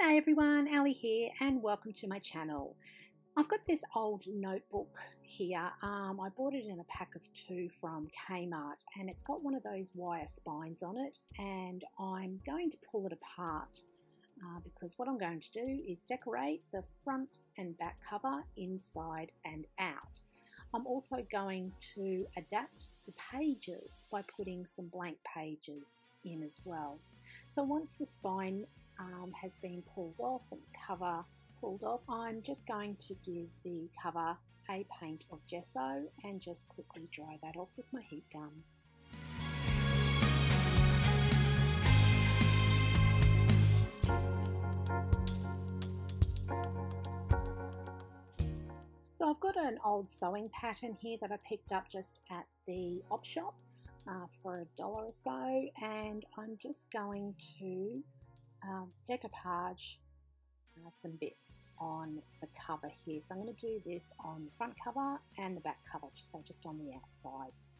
G'day everyone, Ali here and welcome to my channel. I've got this old notebook here. I bought it in a pack of 2 from Kmart and it's got one of those wire spines on it, and I'm going to pull it apart because what I'm going to do is decorate the front and back cover inside and out. I'm also going to adapt the pages by putting some blank pages in as well. So once the spine has been pulled off and the cover pulled off, I'm just going to give the cover a paint of gesso and just quickly dry that off with my heat gun. So I've got an old sewing pattern here that I picked up just at the op shop for $1 or so, and I'm just going to decoupage some bits on the cover here. So I'm going to do this on the front cover and the back cover, so just on the outsides.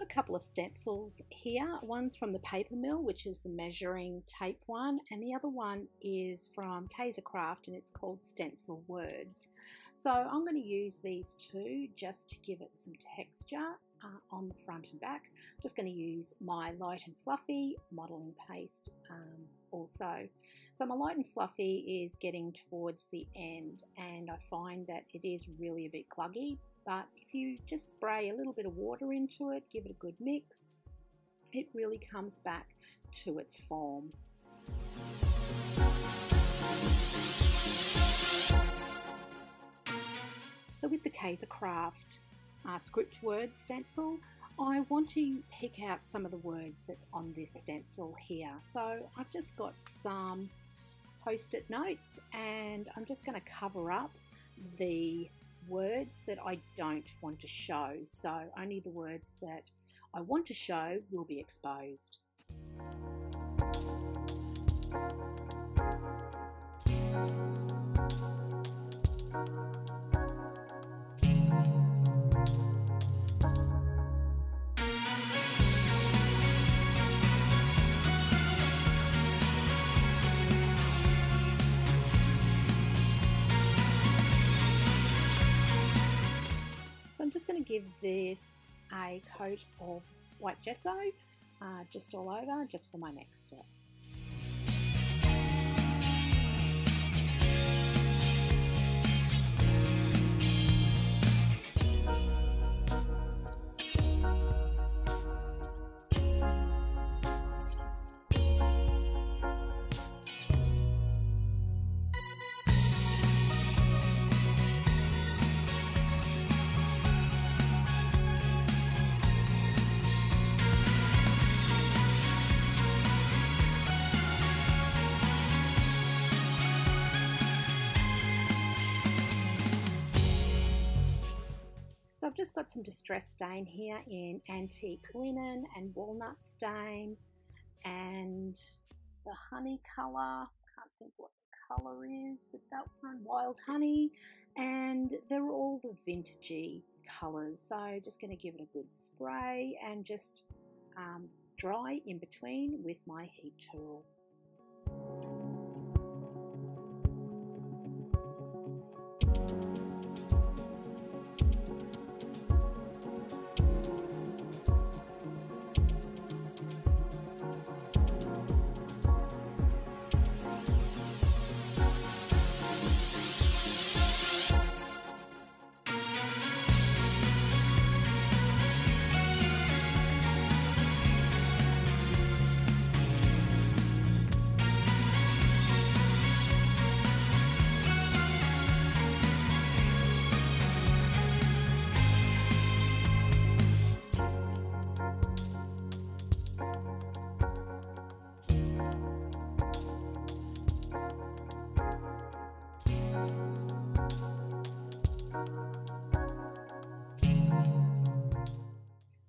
Couple of stencils here. One's from the paper mill, which is the measuring tape one, and the other one is from Craft and it's called Stencil Words. So I'm going to use these two just to give it some texture on the front and back. I'm just going to use my light and fluffy modeling paste also. So my light and fluffy is getting towards the end and I find that it is really a bit gluggy. But if you just spray a little bit of water into it, give it a good mix, it really comes back to its form. So with the Craft script word stencil, I want to pick out some of the words that's on this stencil here. So I've just got some post-it notes and I'm just going to cover up the words that I don't want to show, so only the words that I want to show will be exposed. I'm just going to give this a coat of white gesso just all over, just for my next step. So I've just got some distress stain here in antique linen and walnut stain and the honey colour. Can't think what the colour is with that one. Wild honey, and they're all the vintagey colours. So just going to give it a good spray and just dry in between with my heat tool.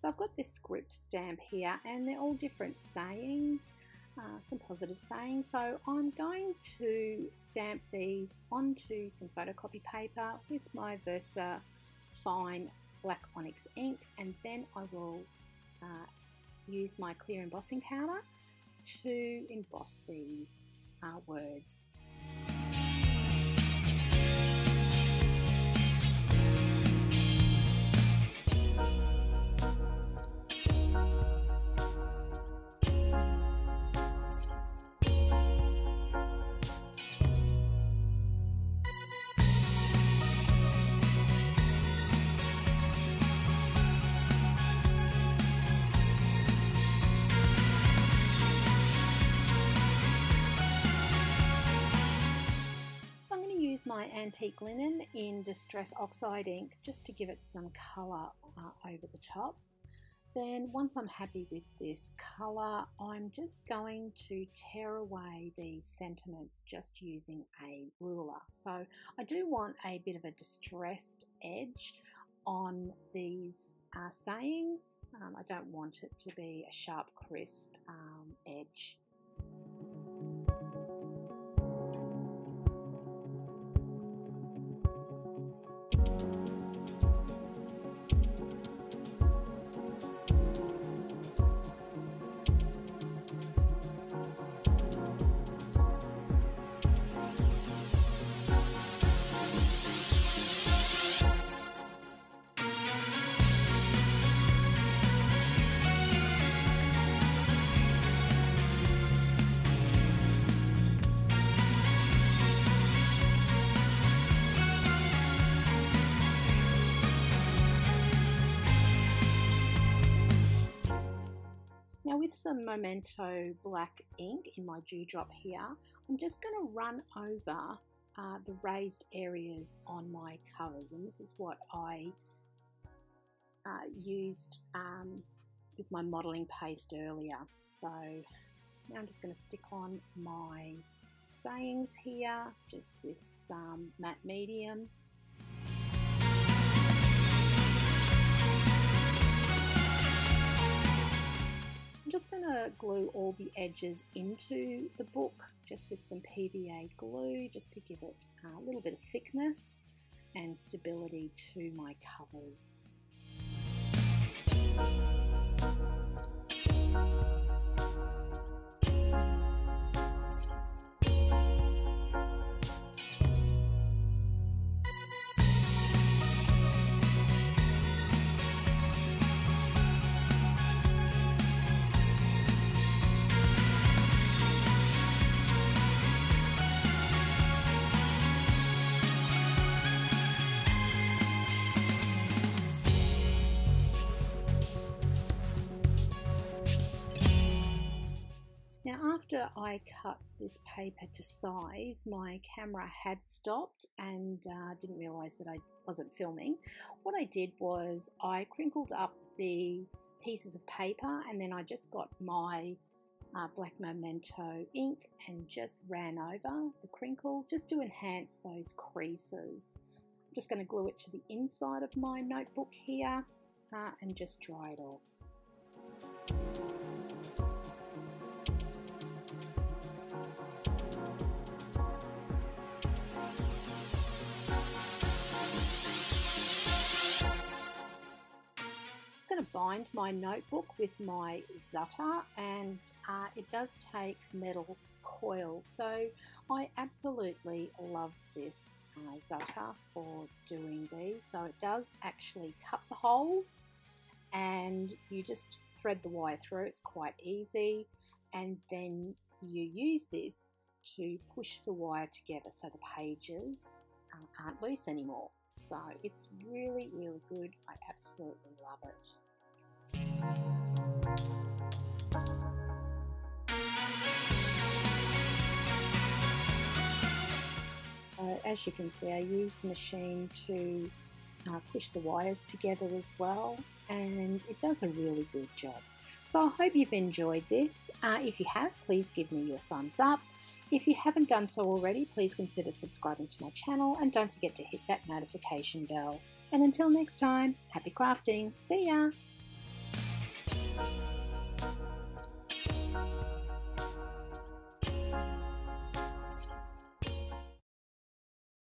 So I've got this script stamp here, and they're all different sayings, some positive sayings. So I'm going to stamp these onto some photocopy paper with my Versa Fine Black Onyx ink, and then I will use my clear embossing powder to emboss these words. My antique linen in Distress Oxide ink just to give it some colour over the top. Then once I'm happy with this colour, I'm just going to tear away these sentiments just using a ruler. So I do want a bit of a distressed edge on these sayings. I don't want it to be a sharp, crisp edge. Now with some Memento black ink in my dewdrop here, I'm just going to run over the raised areas on my covers, and this is what I used with my modelling paste earlier. So now I'm just going to stick on my sayings here just with some matte medium. I'm just going to glue all the edges into the book just with some PVA glue just to give it a little bit of thickness and stability to my covers. Now after I cut this paper to size, my camera had stopped and didn't realise that I wasn't filming. What I did was I crinkled up the pieces of paper, and then I just got my black Memento ink and just ran over the crinkle just to enhance those creases. I'm just going to glue it to the inside of my notebook here and just dry it off. To bind my notebook with my Zutter, and it does take metal coil, so I absolutely love this Zutter for doing these. So it does actually cut the holes and you just thread the wire through. It's quite easy, and then you use this to push the wire together so the pages aren't loose anymore. So it's really, really good. I absolutely love it. As you can see, I used the machine to push the wires together as well, and it does a really good job. So I hope you've enjoyed this. If you have, please give me your thumbs up. If you haven't done so already, please consider subscribing to my channel, and don't forget to hit that notification bell. And until next time, happy crafting. See ya!